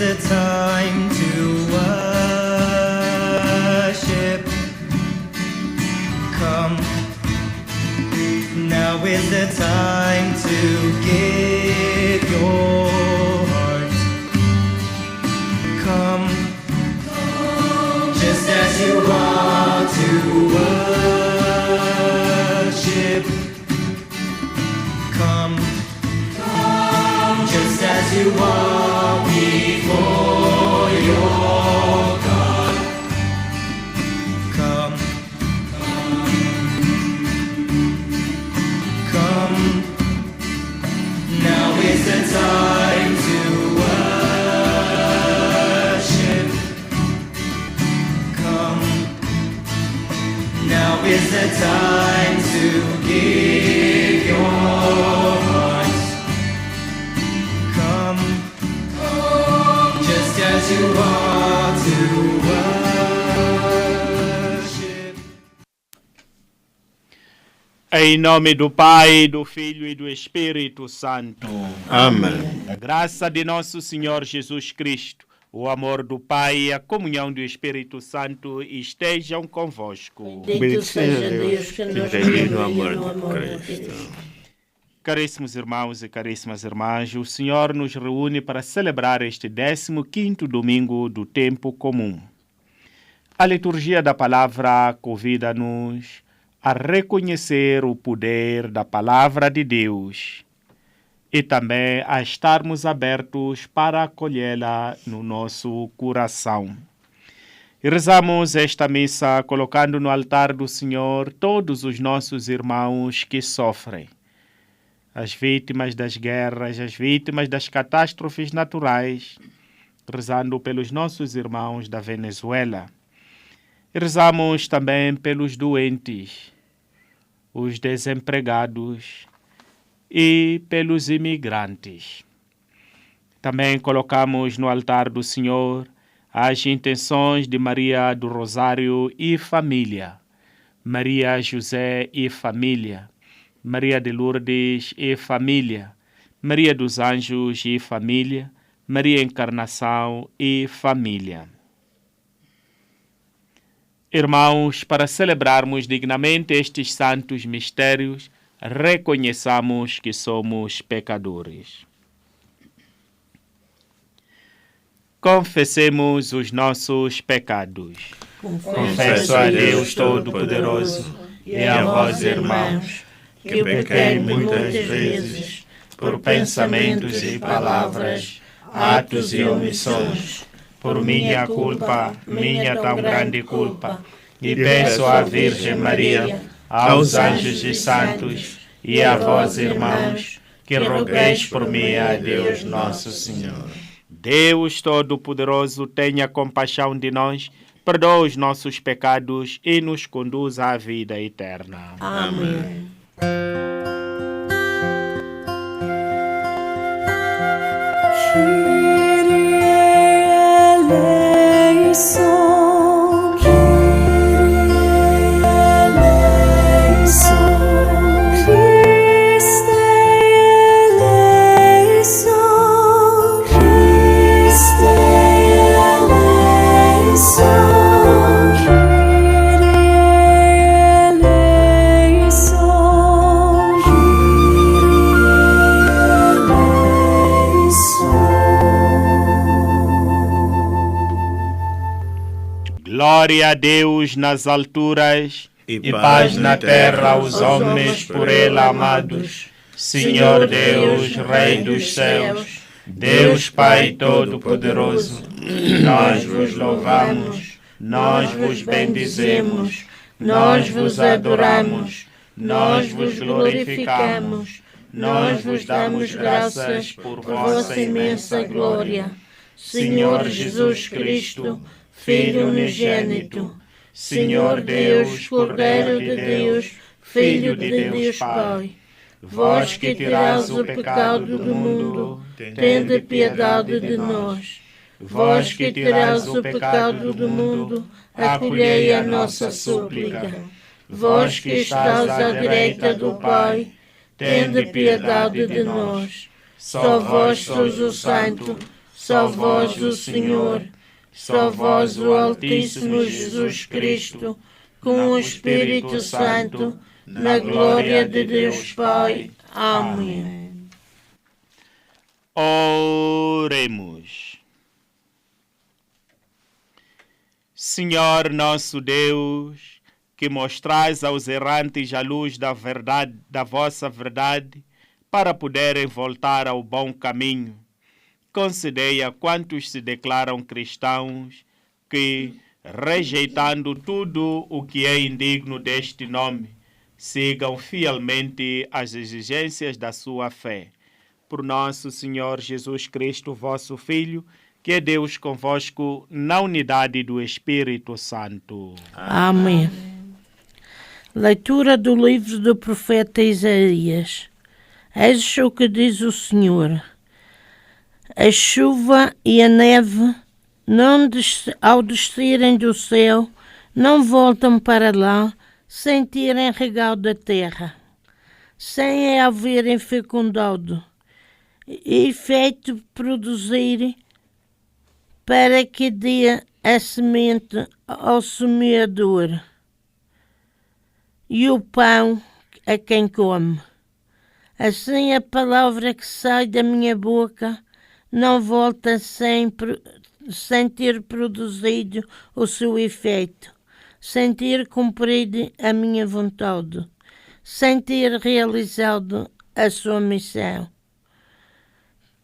the time to worship. Come, now is the time to give your heart. Come, just as you are to worship. Come, just as you are before your God. Come, come, now is the time to worship. Come, now is the time to give your heart. As you are to worship. Em nome do Pai, do Filho e do Espírito Santo. Amém. A graça de nosso Senhor Jesus Cristo, o amor do Pai e a comunhão do Espírito Santo estejam convosco. Bendito seja Deus que nos reuniu no amor de Cristo. Caríssimos irmãos e caríssimas irmãs, o Senhor nos reúne para celebrar este 15º domingo do tempo comum. A liturgia da palavra convida-nos a reconhecer o poder da palavra de Deus e também a estarmos abertos para acolhê-la no nosso coração. E rezamos esta missa colocando no altar do Senhor todos os nossos irmãos que sofrem. As vítimas das guerras, as vítimas das catástrofes naturais, rezando pelos nossos irmãos da Venezuela. E rezamos também pelos doentes, os desempregados e pelos imigrantes. Também colocamos no altar do Senhor as intenções de Maria do Rosário e família, Maria José e família, Maria de Lourdes e família, Maria dos Anjos e família, Maria Encarnação e família. Irmãos, para celebrarmos dignamente estes santos mistérios, reconheçamos que somos pecadores. Confessemos os nossos pecados. Confesso a Deus Todo-Poderoso e a vós, irmãos, que pequei muitas vezes, por pensamentos e palavras, atos e omissões, por minha culpa, minha tão grande culpa, e peço à Virgem Maria, aos anjos e santos, e a vós, irmãos, que rogueis por mim a Deus Nosso Senhor. Deus Todo-Poderoso, tenha compaixão de nós, perdoa os nossos pecados e nos conduza à vida eterna. Amém. Glória a Deus nas alturas e paz na terra aos homens por Ele amados. Senhor Deus, Rei dos céus, Deus Pai Todo-Poderoso, nós vos louvamos, nós vos bendizemos, nós vos adoramos, nós vos glorificamos, nós vos damos graças por vossa imensa glória. Senhor Jesus Cristo, Filho unigênito, Senhor Deus, Cordeiro de Deus, Filho de Deus Pai, vós que tirais o pecado do mundo, tende piedade de nós. Vós que tirais o pecado do mundo, acolhei a nossa súplica. Vós que estás à direita do Pai, tende piedade de nós. Só vós sois o Santo, só vós o Senhor, só vós o Altíssimo Jesus Cristo, com o Espírito Santo, na glória de Deus Pai. Amém. Oremos. Senhor nosso Deus, que mostrais aos errantes a luz da verdade, da vossa verdade, para poderem voltar ao bom caminho, concedei a quantos se declaram cristãos que, rejeitando tudo o que é indigno deste nome, sigam fielmente as exigências da sua fé. Por nosso Senhor Jesus Cristo, vosso Filho, que é Deus convosco na unidade do Espírito Santo. Amém. Leitura do livro do profeta Isaías. Eis o que diz o Senhor. A chuva e a neve, ao descerem do céu, não voltam para lá sem terem regado a terra, sem a haverem fecundado e feito produzir, para que dê a semente ao semeador e o pão a quem come. Assim a palavra que sai da minha boca não volta sem ter produzido o seu efeito, sem ter cumprido a minha vontade, sem ter realizado a sua missão.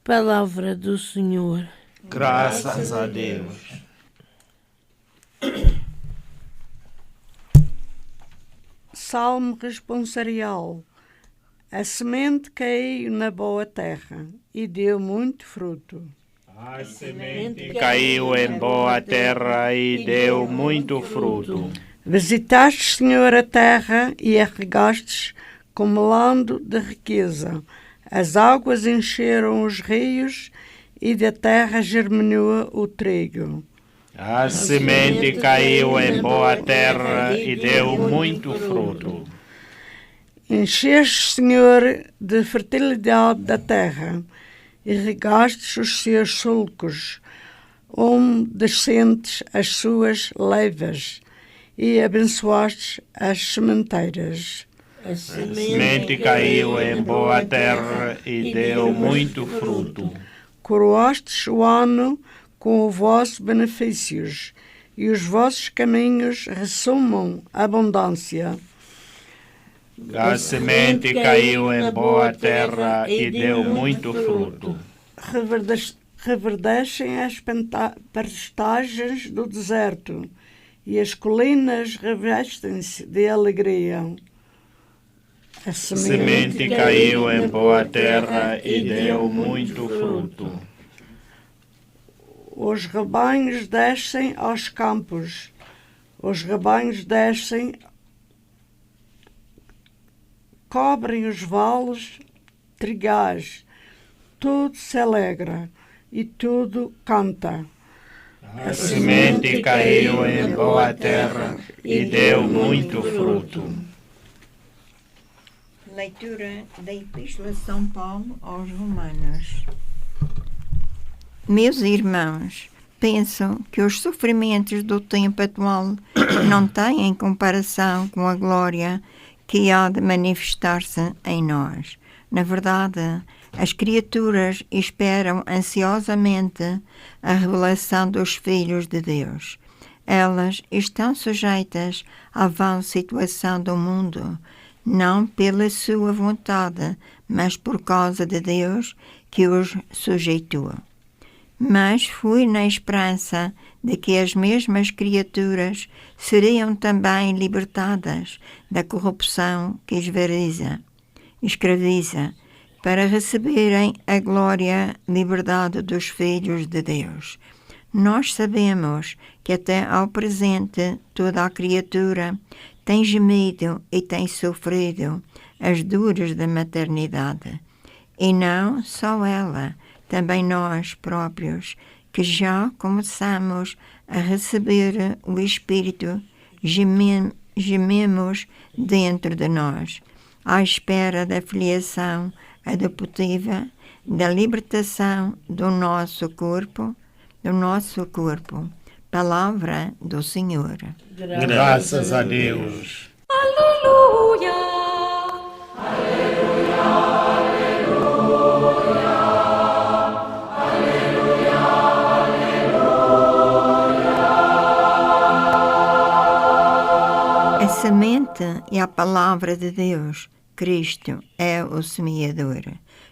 Palavra do Senhor. Graças a Deus. Salmo responsorial. A semente caiu na boa terra e deu muito fruto. A semente caiu em boa terra e deu muito fruto. Visitaste, Senhor, a terra e a regastes com melando de riqueza. As águas encheram os rios e da terra germinou o trigo. A semente caiu em boa terra e deu muito fruto. Encheste, Senhor, de fertilidade da terra e regastes os seus sulcos, descentes as suas leivas e abençoaste as sementeiras. A semente caiu em boa terra e deu muito fruto. Coroastes o ano com os vossos benefícios e os vossos caminhos ressumam abundância. A semente caiu em boa terra e deu muito fruto. Reverdecem as pastagens do deserto e as colinas revestem-se de alegria. A semente caiu em boa terra e deu muito fruto. Os rebanhos descem aos campos, os rebanhos descem, cobrem os vales trigais, tudo se alegra e tudo canta. A semente caiu em boa terra e deu muito fruto. Leitura da Epístola de São Paulo aos Romanos. Meus irmãos, penso que os sofrimentos do tempo atual não têm comparação com a glória que há de manifestar-se em nós. Na verdade, as criaturas esperam ansiosamente a revelação dos filhos de Deus. Elas estão sujeitas à vã situação do mundo, não pela sua vontade, mas por causa de Deus que os sujeitou. Mas fui na esperança de que as mesmas criaturas seriam também libertadas da corrupção que escraviza, para receberem a glória liberdade dos filhos de Deus. Nós sabemos que até ao presente toda a criatura tem gemido e tem sofrido as dores da maternidade. E não só ela, também nós próprios, que já começamos a receber o Espírito, gememos dentro de nós, à espera da filiação adotiva, da libertação do nosso corpo. Palavra do Senhor. Graças a Deus. A semente é a palavra de Deus. Cristo é o semeador.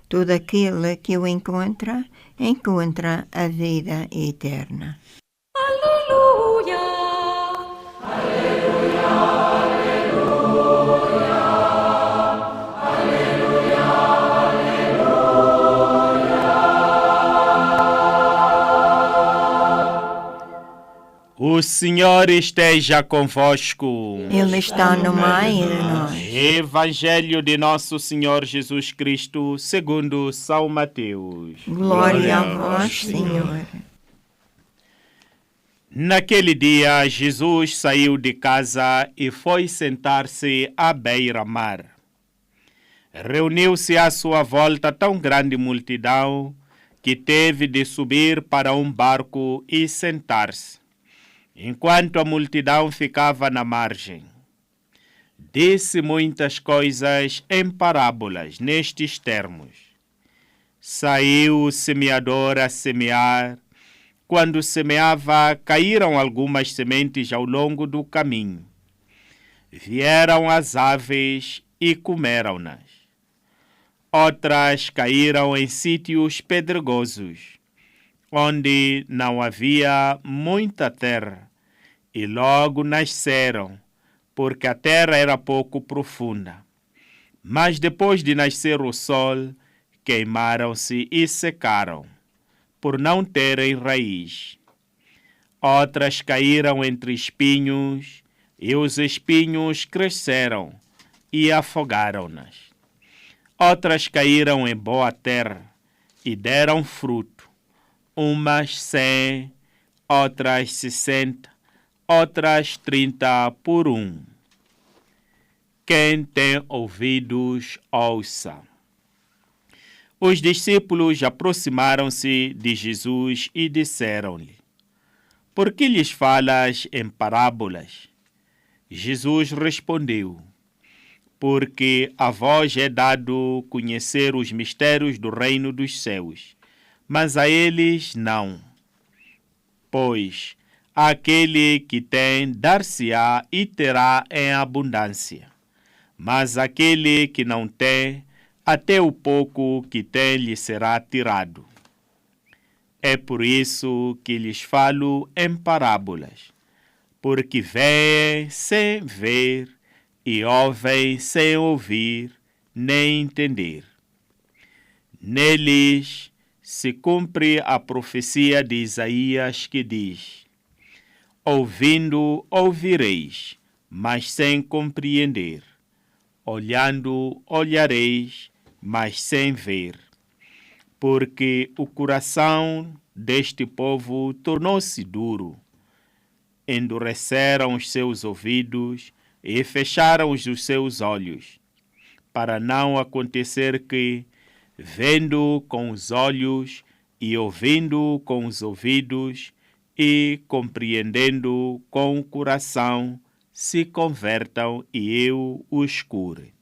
Todo aquele que o encontra a vida eterna. O Senhor esteja convosco. Ele está no meio de nós. Evangelho de Nosso Senhor Jesus Cristo, segundo São Mateus. Glória a vós, Senhor. Naquele dia, Jesus saiu de casa e foi sentar-se à beira-mar. Reuniu-se à sua volta tão grande multidão que teve de subir para um barco e sentar-se, enquanto a multidão ficava na margem. Disse muitas coisas em parábolas nestes termos. Saiu o semeador a semear. Quando semeava, caíram algumas sementes ao longo do caminho. Vieram as aves e comeram-nas. Outras caíram em sítios pedregosos, onde não havia muita terra, e logo nasceram, porque a terra era pouco profunda. Mas depois de nascer o sol, queimaram-se e secaram, por não terem raiz. Outras caíram entre espinhos, e os espinhos cresceram e afogaram-nas. Outras caíram em boa terra e deram fruto, umas 100, outras 60, outras 30 por um. Quem tem ouvidos, ouça. Os discípulos aproximaram-se de Jesus e disseram-lhe: Por que lhes falas em parábolas? Jesus respondeu: Porque a vós é dado conhecer os mistérios do reino dos céus, mas a eles não. Pois aquele que tem, dar-se-á e terá em abundância. Mas aquele que não tem, até o pouco que tem lhe será tirado. É por isso que lhes falo em parábolas, porque veem sem ver e ouvem sem ouvir nem entender. Neles se cumpre a profecia de Isaías que diz: Ouvindo, ouvireis, mas sem compreender. Olhando, olhareis, mas sem ver. Porque o coração deste povo tornou-se duro. Endureceram os seus ouvidos e fecharam os seus olhos, para não acontecer que, vendo com os olhos e ouvindo com os ouvidos e compreendendo com o coração, se convertam e eu os cure.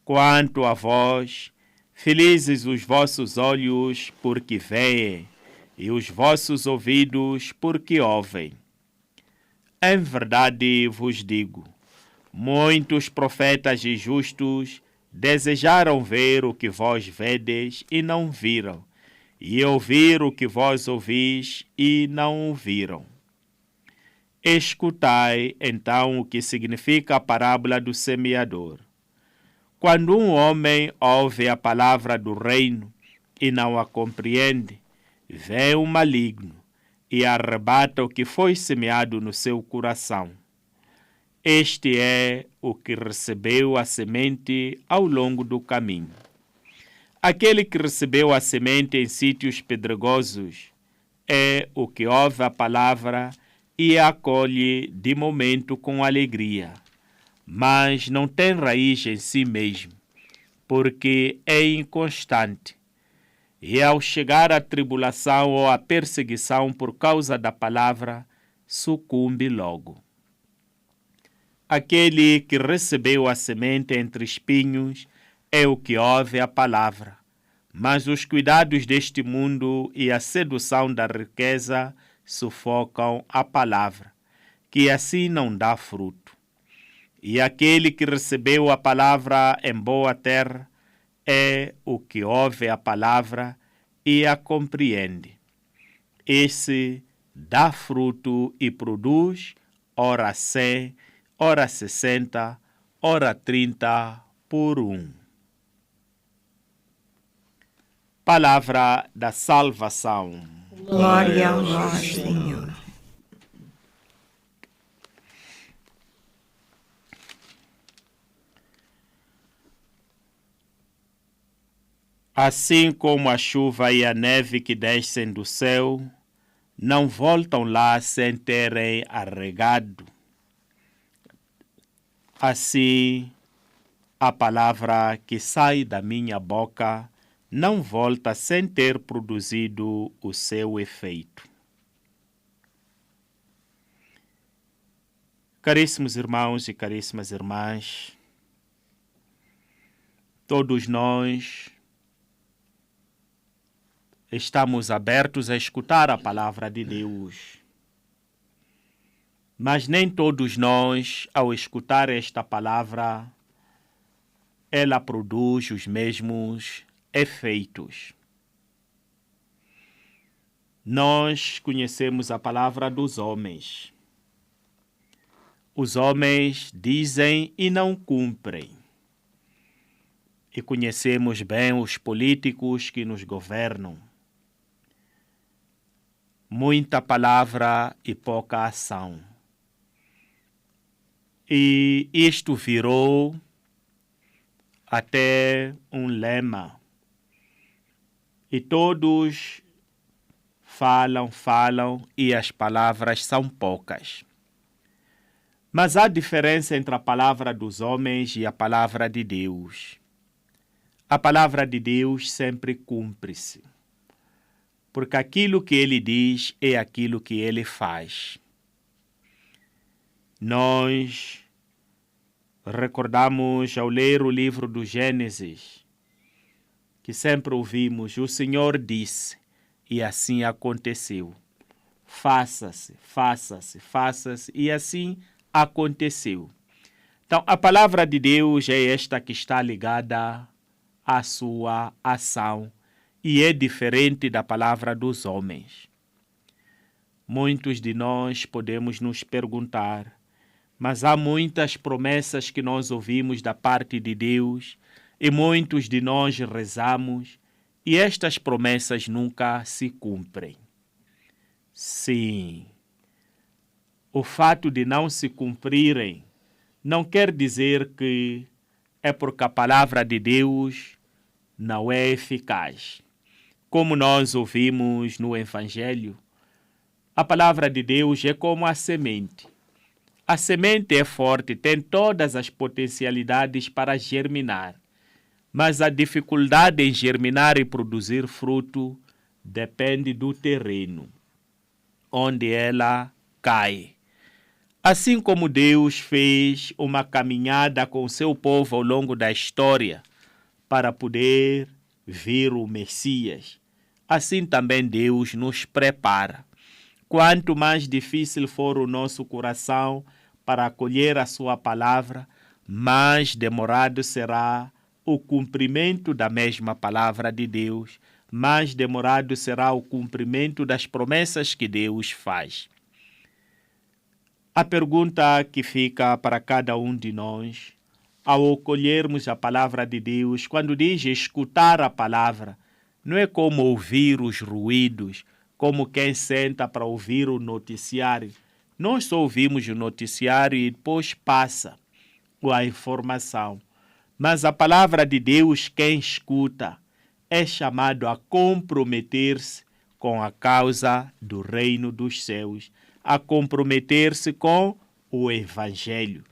Quanto a vós, felizes os vossos olhos, porque veem, e os vossos ouvidos, porque ouvem. Em verdade vos digo, muitos profetas e justos desejaram ver o que vós vedes e não viram, e ouvir o que vós ouvis e não ouviram. Escutai, então, o que significa a parábola do semeador. Quando um homem ouve a palavra do reino e não a compreende, vem o maligno e arrebata o que foi semeado no seu coração. Este é o que recebeu a semente ao longo do caminho. Aquele que recebeu a semente em sítios pedregosos é o que ouve a palavra e a acolhe de momento com alegria, mas não tem raiz em si mesmo, porque é inconstante e ao chegar a tribulação ou a perseguição por causa da palavra, sucumbe logo. Aquele que recebeu a semente entre espinhos é o que ouve a palavra, mas os cuidados deste mundo e a sedução da riqueza sufocam a palavra, que assim não dá fruto. E aquele que recebeu a palavra em boa terra é o que ouve a palavra e a compreende. Esse dá fruto e produz, ora 100, ora 60, ora 30 por 1. Palavra da salvação. Glória a vós, Senhor. Assim como a chuva e a neve que descem do céu, não voltam lá sem terem arregado. Assim, a palavra que sai da minha boca não volta sem ter produzido o seu efeito. Caríssimos irmãos e caríssimas irmãs, todos nós estamos abertos a escutar a palavra de Deus. Mas nem todos nós, ao escutar esta palavra, ela produz os mesmos efeitos. Nós conhecemos a palavra dos homens. Os homens dizem e não cumprem. E conhecemos bem os políticos que nos governam. Muita palavra e pouca ação. E isto virou até um lema. E todos falam e as palavras são poucas. Mas há diferença entre a palavra dos homens e a palavra de Deus. A palavra de Deus sempre cumpre-se. Porque aquilo que ele diz é aquilo que ele faz. Nós recordamos ao ler o livro do Gênesis, que sempre ouvimos, o Senhor disse, e assim aconteceu. Faça-se, faça-se, faça-se, e assim aconteceu. Então, a palavra de Deus é esta que está ligada à sua ação, e é diferente da palavra dos homens. Muitos de nós podemos nos perguntar, mas há muitas promessas que nós ouvimos da parte de Deus e muitos de nós rezamos e estas promessas nunca se cumprem. Sim, o fato de não se cumprirem não quer dizer que é porque a palavra de Deus não é eficaz. Como nós ouvimos no Evangelho, a palavra de Deus é como a semente. A semente é forte, tem todas as potencialidades para germinar, mas a dificuldade em germinar e produzir fruto depende do terreno, onde ela cai. Assim como Deus fez uma caminhada com o seu povo ao longo da história para poder vir o Messias, assim também Deus nos prepara. Quanto mais difícil for o nosso coração para acolher a sua palavra, mais demorado será o cumprimento da mesma palavra de Deus, mais demorado será o cumprimento das promessas que Deus faz. A pergunta que fica para cada um de nós, ao acolhermos a palavra de Deus, quando diz escutar a palavra, não é como ouvir os ruídos, como quem senta para ouvir o noticiário. Nós só ouvimos o noticiário e depois passa a informação. Mas a palavra de Deus, quem escuta, é chamado a comprometer-se com a causa do reino dos céus, a comprometer-se com o Evangelho.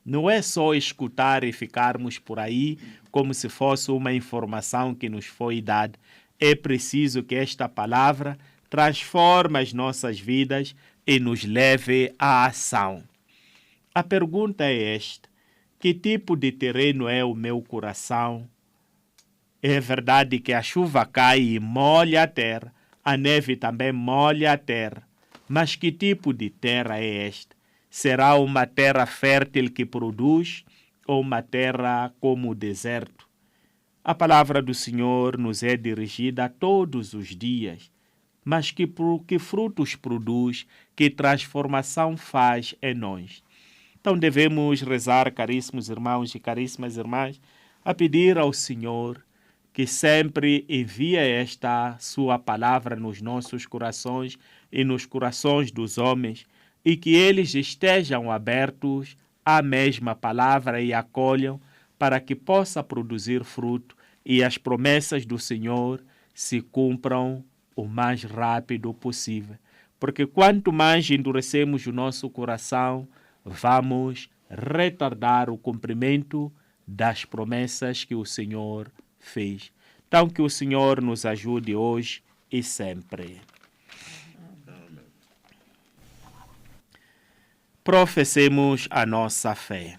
Não é só escutar e ficarmos por aí como se fosse uma informação que nos foi dada. é preciso que esta palavra transforme as nossas vidas e nos leve à ação. A pergunta é esta: que tipo de terreno é o meu coração? É verdade que a chuva cai e molha a terra, a neve também molha a terra. Mas que tipo de terra é esta? Será uma terra fértil que produz ou uma terra como o deserto? A palavra do Senhor nos é dirigida todos os dias. Mas que frutos produz, que transformação faz em nós? Então devemos rezar, caríssimos irmãos e caríssimas irmãs, a pedir ao Senhor que sempre envie esta sua palavra nos nossos corações e nos corações dos homens, e que eles estejam abertos à mesma palavra e acolham para que possa produzir fruto e as promessas do Senhor se cumpram o mais rápido possível. Porque quanto mais endurecemos o nosso coração, vamos retardar o cumprimento das promessas que o Senhor fez. Então que o Senhor nos ajude hoje e sempre. Professemos a nossa fé.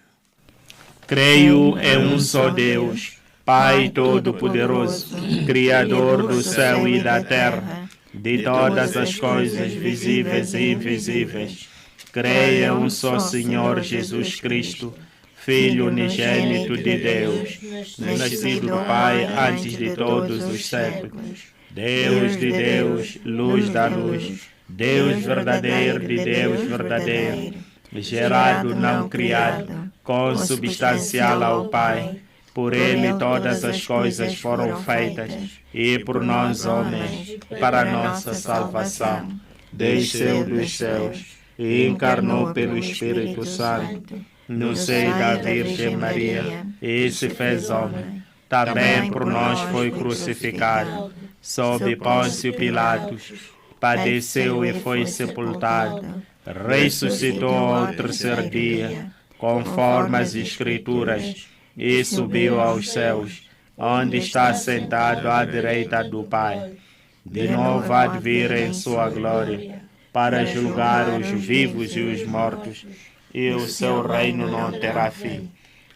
Creio em um só Deus, Pai Todo-Poderoso, Criador do céu e da terra, de todas as coisas visíveis e invisíveis. Creio em um só Senhor Jesus Cristo, Filho unigênito de Deus, nascido do Pai antes de todos os séculos, Deus de Deus, luz da luz, Deus verdadeiro de Deus verdadeiro, gerado, não criado, consubstancial ao Pai. Por Ele todas as coisas foram feitas, e por nós, homens, para a nossa salvação. Desceu dos céus e encarnou pelo Espírito Santo, no seio da Virgem Maria, e se fez homem. Também por nós foi crucificado, sob Pôncio Pilatos, padeceu e foi sepultado, ressuscitou ao terceiro dia, conforme as Escrituras, e subiu aos céus, onde está sentado à direita do Pai. De novo há de vir em sua glória, para julgar os vivos e os mortos, e o seu reino não terá fim.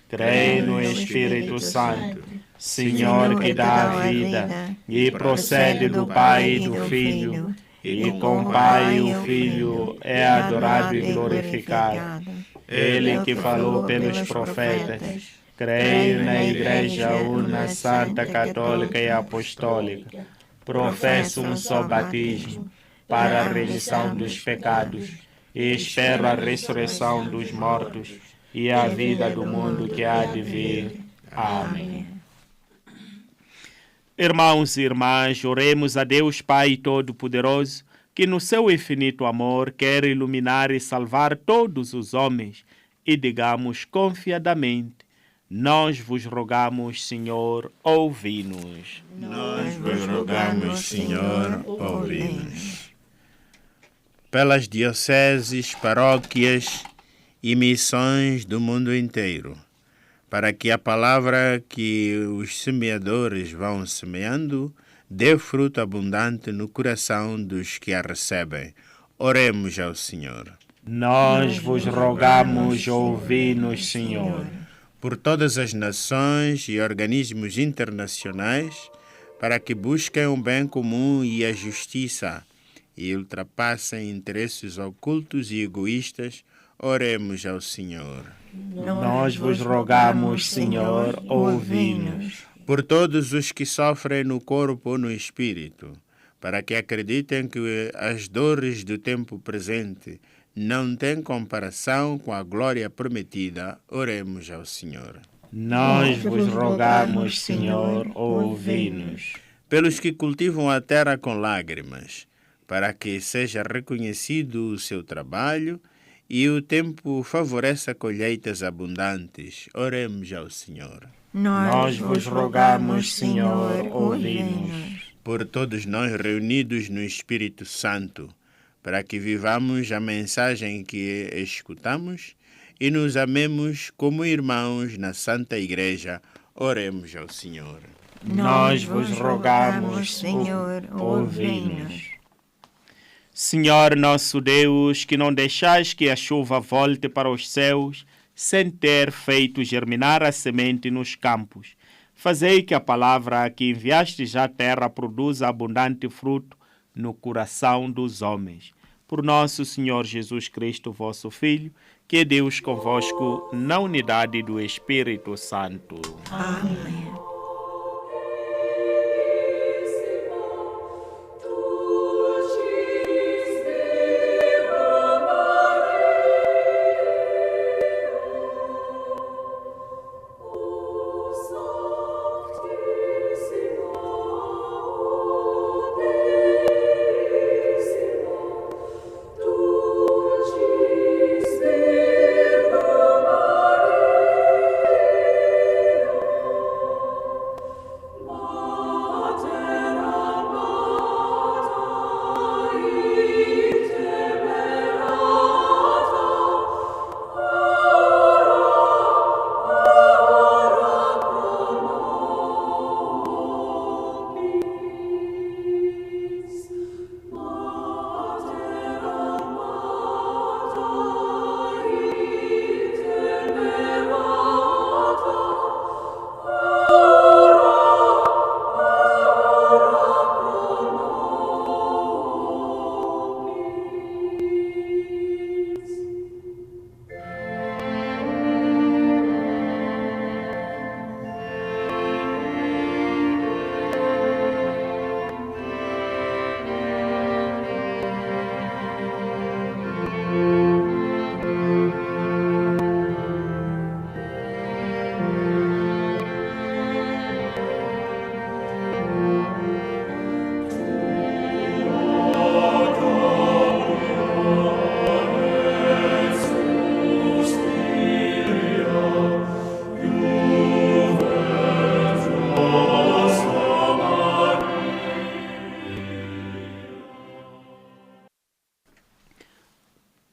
Creio no Espírito Santo, Senhor que dá a vida, e procede do Pai e do Filho, e com o Pai e o Filho é adorado e glorificado. Ele que falou pelos profetas. Creio na Igreja Una, Santa, Católica e Apostólica. Professo um só batismo para a remissão dos pecados, e espero a ressurreição dos mortos e a vida do mundo que há de vir. Amém. Irmãos e irmãs, oremos a Deus Pai Todo-Poderoso, que no seu infinito amor quer iluminar e salvar todos os homens, e digamos confiadamente: nós vos rogamos, Senhor, ouvi-nos. Nós vos rogamos, Senhor, ouvi-nos. Pelas dioceses, paróquias e missões do mundo inteiro, para que a palavra que os semeadores vão semeando dê fruto abundante no coração dos que a recebem. Oremos ao Senhor. Nós vos rogamos, ouvi-nos, Senhor. Por todas as nações e organismos internacionais, para que busquem o bem comum e a justiça e ultrapassem interesses ocultos e egoístas, oremos ao Senhor. Nós vos rogamos, Senhor, ouvi-nos. Por todos os que sofrem no corpo ou no espírito, para que acreditem que as dores do tempo presente não têm comparação com a glória prometida, oremos ao Senhor. Nós vos rogamos, Senhor, ouvi-nos. Pelos que cultivam a terra com lágrimas, para que seja reconhecido o seu trabalho e o tempo favoreça colheitas abundantes, oremos ao Senhor. Nós vos rogamos, Senhor, ouvi-nos. Por todos nós reunidos no Espírito Santo, para que vivamos a mensagem que escutamos e nos amemos como irmãos na Santa Igreja, oremos ao Senhor. nós vos rogamos, Senhor, ouvi-nos. Senhor nosso Deus, que não deixais que a chuva volte para os céus, sem ter feito germinar a semente nos campos, fazei que a palavra que enviastes à terra produza abundante fruto no coração dos homens. Por nosso Senhor Jesus Cristo, vosso Filho, que é Deus convosco, na unidade do Espírito Santo. Amém.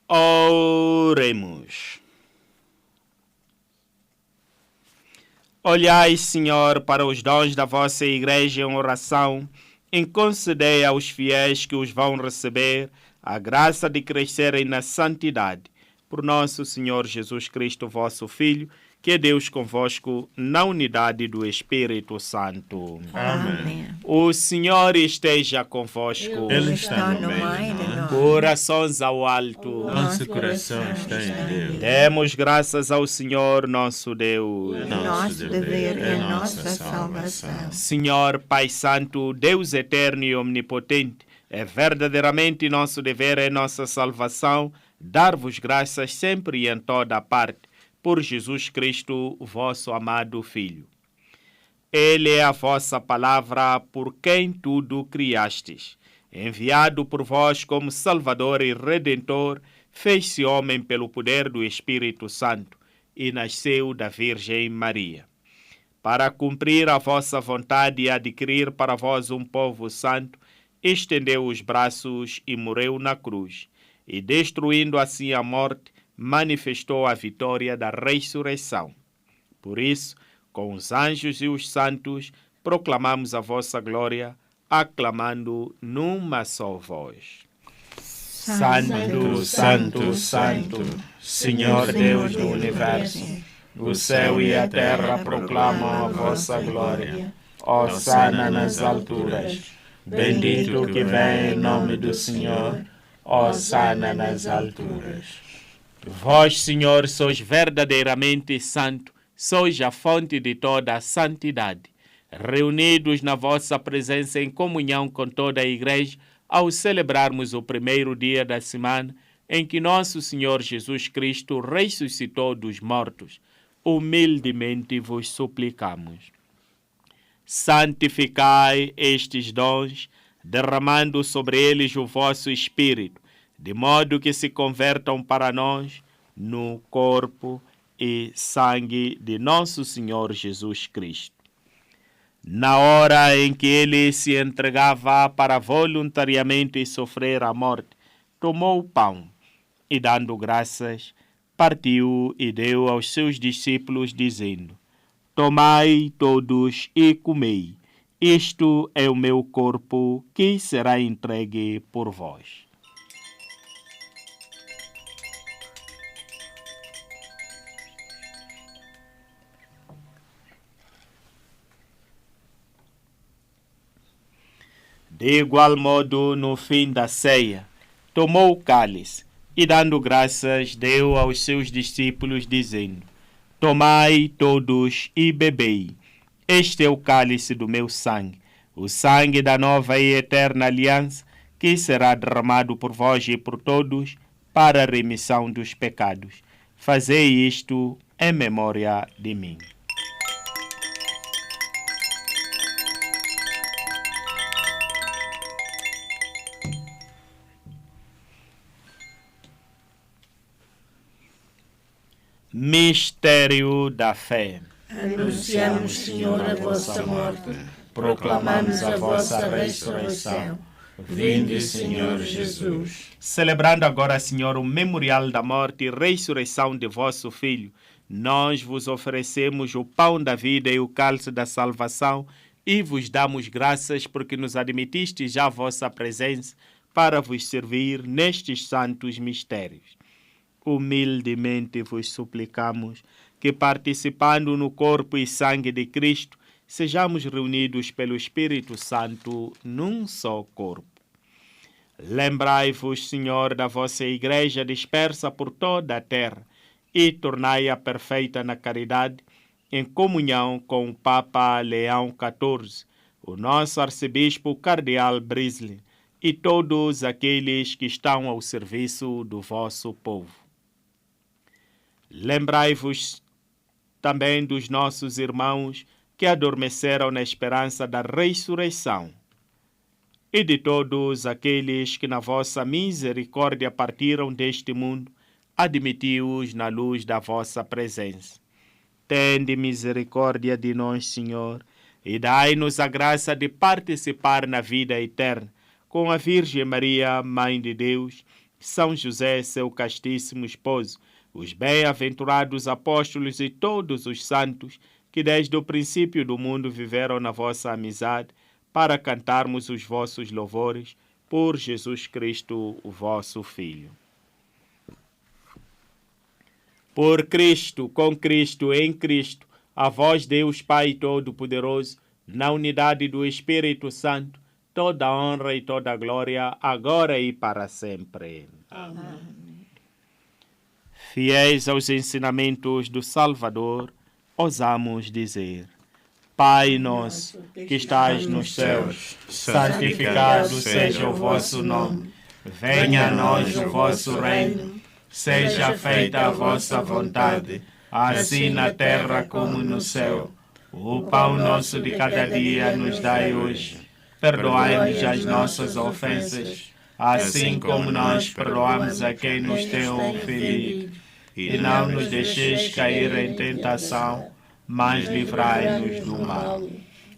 Oremos. Olhai, Senhor, para os dons da vossa Igreja em oração, e concedei aos fiéis que os vão receber a graça de crescerem na santidade. Por nosso Senhor Jesus Cristo, vosso Filho, que é Deus convosco, na unidade do Espírito Santo. Amém. O Senhor esteja convosco. Ele está no meio de nós. Corações ao alto. Nosso coração está em Deus. Demos graças ao Senhor nosso Deus. Nosso dever é nossa salvação. Senhor Pai Santo, Deus eterno e omnipotente, é verdadeiramente nosso dever e nossa salvação dar-vos graças sempre e em toda parte, por Jesus Cristo, vosso amado Filho. Ele é a vossa palavra, por quem tudo criastes. Enviado por vós como Salvador e Redentor, fez-se homem pelo poder do Espírito Santo e nasceu da Virgem Maria. Para cumprir a vossa vontade e adquirir para vós um povo santo, estendeu os braços e morreu na cruz, e destruindo assim a morte, manifestou a vitória da ressurreição. Por isso, com os anjos e os santos, proclamamos a vossa glória, aclamando numa só voz. Santo, Santo, Santo, Senhor Deus do Universo, o céu e a terra proclamam a vossa glória. Hosana nas alturas, bendito que vem em nome do Senhor, hosana nas alturas. Vós, Senhor, sois verdadeiramente santo, sois a fonte de toda a santidade. Reunidos na vossa presença em comunhão com toda a Igreja, ao celebrarmos o primeiro dia da semana em que nosso Senhor Jesus Cristo ressuscitou dos mortos, humildemente vos suplicamos. Santificai estes dons, derramando sobre eles o vosso Espírito, de modo que se convertam para nós no corpo e sangue de nosso Senhor Jesus Cristo. Na hora em que ele se entregava para voluntariamente sofrer a morte, tomou o pão e, dando graças, partiu e deu aos seus discípulos, dizendo: Tomai todos e comei. Isto é o meu corpo que será entregue por vós. De igual modo, no fim da ceia, tomou o cálice e, dando graças, deu aos seus discípulos, dizendo: Tomai todos e bebei. Este é o cálice do meu sangue, o sangue da nova e eterna aliança, que será derramado por vós e por todos para a remissão dos pecados. Fazei isto em memória de mim. Mistério da fé. Anunciamos, Senhor, a vossa morte, proclamamos a vossa ressurreição. Vinde, Senhor Jesus. Celebrando agora, Senhor, o memorial da morte e ressurreição de vosso Filho, nós vos oferecemos o pão da vida e o cálice da salvação e vos damos graças porque nos admitistes à vossa presença para vos servir nestes santos mistérios. Humildemente vos suplicamos que, participando no corpo e sangue de Cristo, sejamos reunidos pelo Espírito Santo num só corpo. Lembrai-vos, Senhor, da vossa Igreja dispersa por toda a terra e tornai-a perfeita na caridade, em comunhão com o Papa Leão XIV, o nosso Arcebispo Cardeal Brisley e todos aqueles que estão ao serviço do vosso povo. Lembrai-vos também dos nossos irmãos que adormeceram na esperança da ressurreição e de todos aqueles que na vossa misericórdia partiram deste mundo, admiti-os na luz da vossa presença. Tende misericórdia de nós, Senhor, e dai-nos a graça de participar na vida eterna com a Virgem Maria, Mãe de Deus, São José, seu castíssimo esposo, os bem-aventurados apóstolos e todos os santos que desde o princípio do mundo viveram na vossa amizade, para cantarmos os vossos louvores por Jesus Cristo, o vosso Filho. Por Cristo, com Cristo, em Cristo, a vós Deus Pai Todo-Poderoso, na unidade do Espírito Santo, toda a honra e toda a glória, agora e para sempre. Amém. Fiéis aos ensinamentos do Salvador, ousamos dizer: Pai nosso, que estais nos céus, santificado seja o vosso nome. Venha a nós o vosso reino. Seja feita a vossa vontade, assim na terra como no céu. O pão nosso de cada dia nos dai hoje. Perdoai-nos as nossas ofensas, assim como nós perdoamos a quem nos tem ofendido. E não nos deixeis cair em tentação, mas livrai-nos do mal.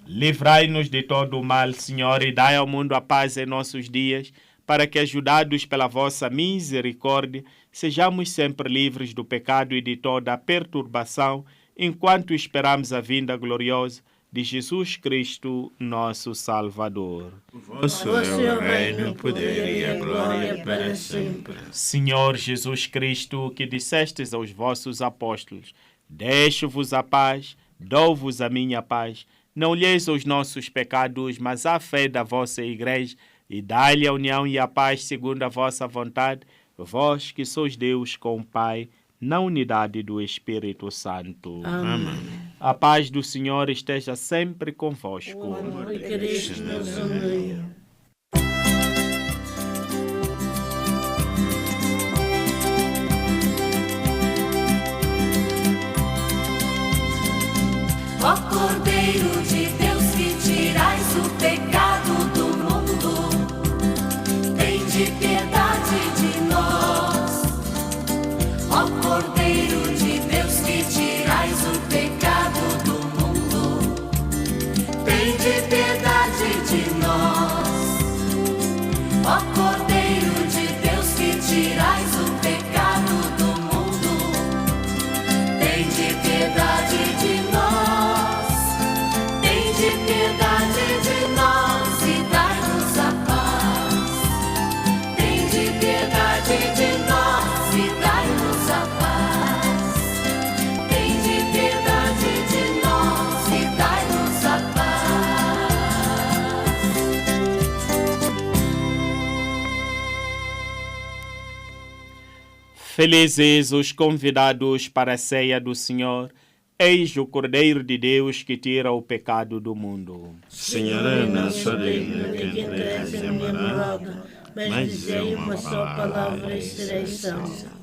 Livrai-nos de todo o mal, Senhor, e dai ao mundo a paz em nossos dias, para que, ajudados pela vossa misericórdia, sejamos sempre livres do pecado e de toda a perturbação, enquanto esperamos a vinda gloriosa de Jesus Cristo, nosso Salvador. Vosso é o reino, o poder e a glória para sempre. Senhor Jesus Cristo, que dissestes aos vossos apóstolos: Deixo-vos a paz, dou-vos a minha paz. Não olheis os nossos pecados, mas a fé da vossa Igreja, e dai-lhe a união e a paz segundo a vossa vontade, vós que sois Deus com o Pai, na unidade do Espírito Santo. Amém. A paz do Senhor esteja sempre convosco. O amor de Cristo nos une. Ó Cordeiro de Deus, que tirais o pecado do mundo, tende piedade de nós. Ó Cordeiro de Deus, que tirais o pecado do mundo, tende piedade de nós. Felizes os convidados para a ceia do Senhor. Eis o Cordeiro de Deus que tira o pecado do mundo. Senhora, não sou digno que entreis em minha morada, mas dizei uma só palavra e serei salvo.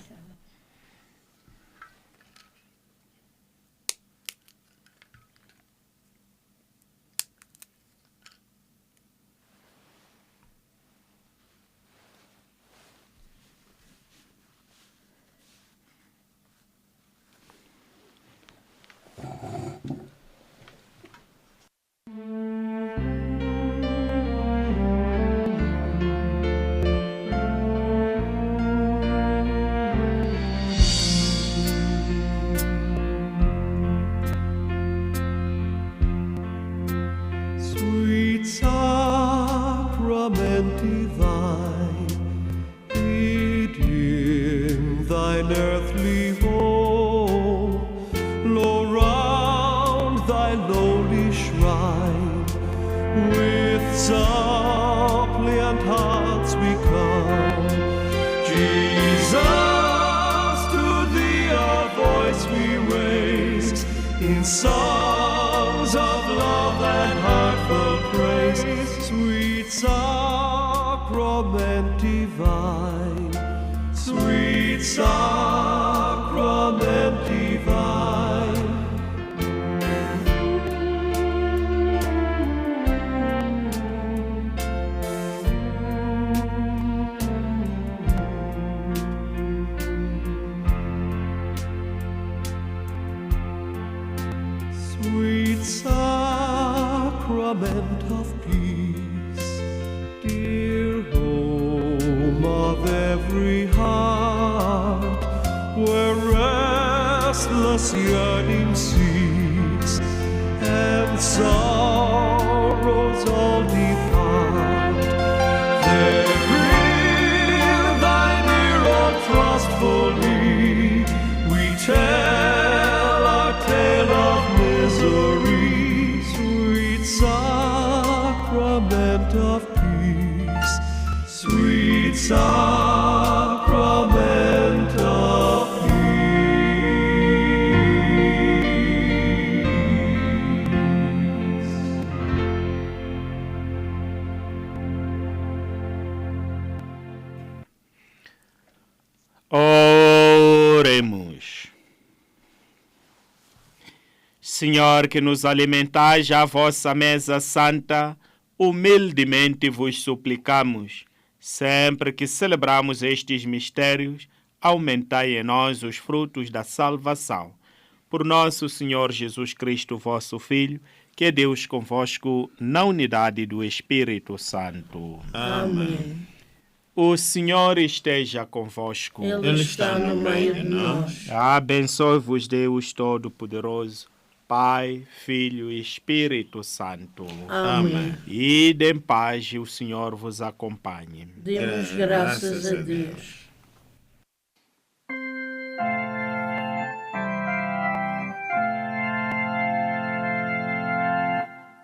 Sweet sacrament divine, hid in thine earthly home, low round thy lowly shrine, with suppliant hearts we come. Jesus, to thee our voice we raise, in songs of love and heartfelt praise. Sweet sacrament divine, sweet sacrament divine. Sweet sacrament of peace, dear home of every heart, where restless yearning cease and sorrows all depart. There in thine ear, all trustfully, we tell our tale of misery. Sweet sacrament of peace, sweet sacrament of peace. Oremos. Senhor, que nos alimentais à vossa mesa santa, humildemente vos suplicamos, sempre que celebramos estes mistérios, aumentai em nós os frutos da salvação. Por nosso Senhor Jesus Cristo, vosso Filho, que é Deus convosco, na unidade do Espírito Santo. Amém. O Senhor esteja convosco. Ele está no meio de nós. Abençoe-vos Deus Todo-Poderoso, Pai, Filho e Espírito Santo. Amém. Ide em paz e o Senhor vos acompanhe. Demos graças a Deus.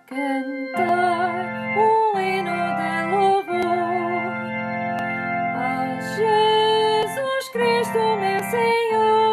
Cantai hino de louvor a Jesus Cristo, meu Senhor.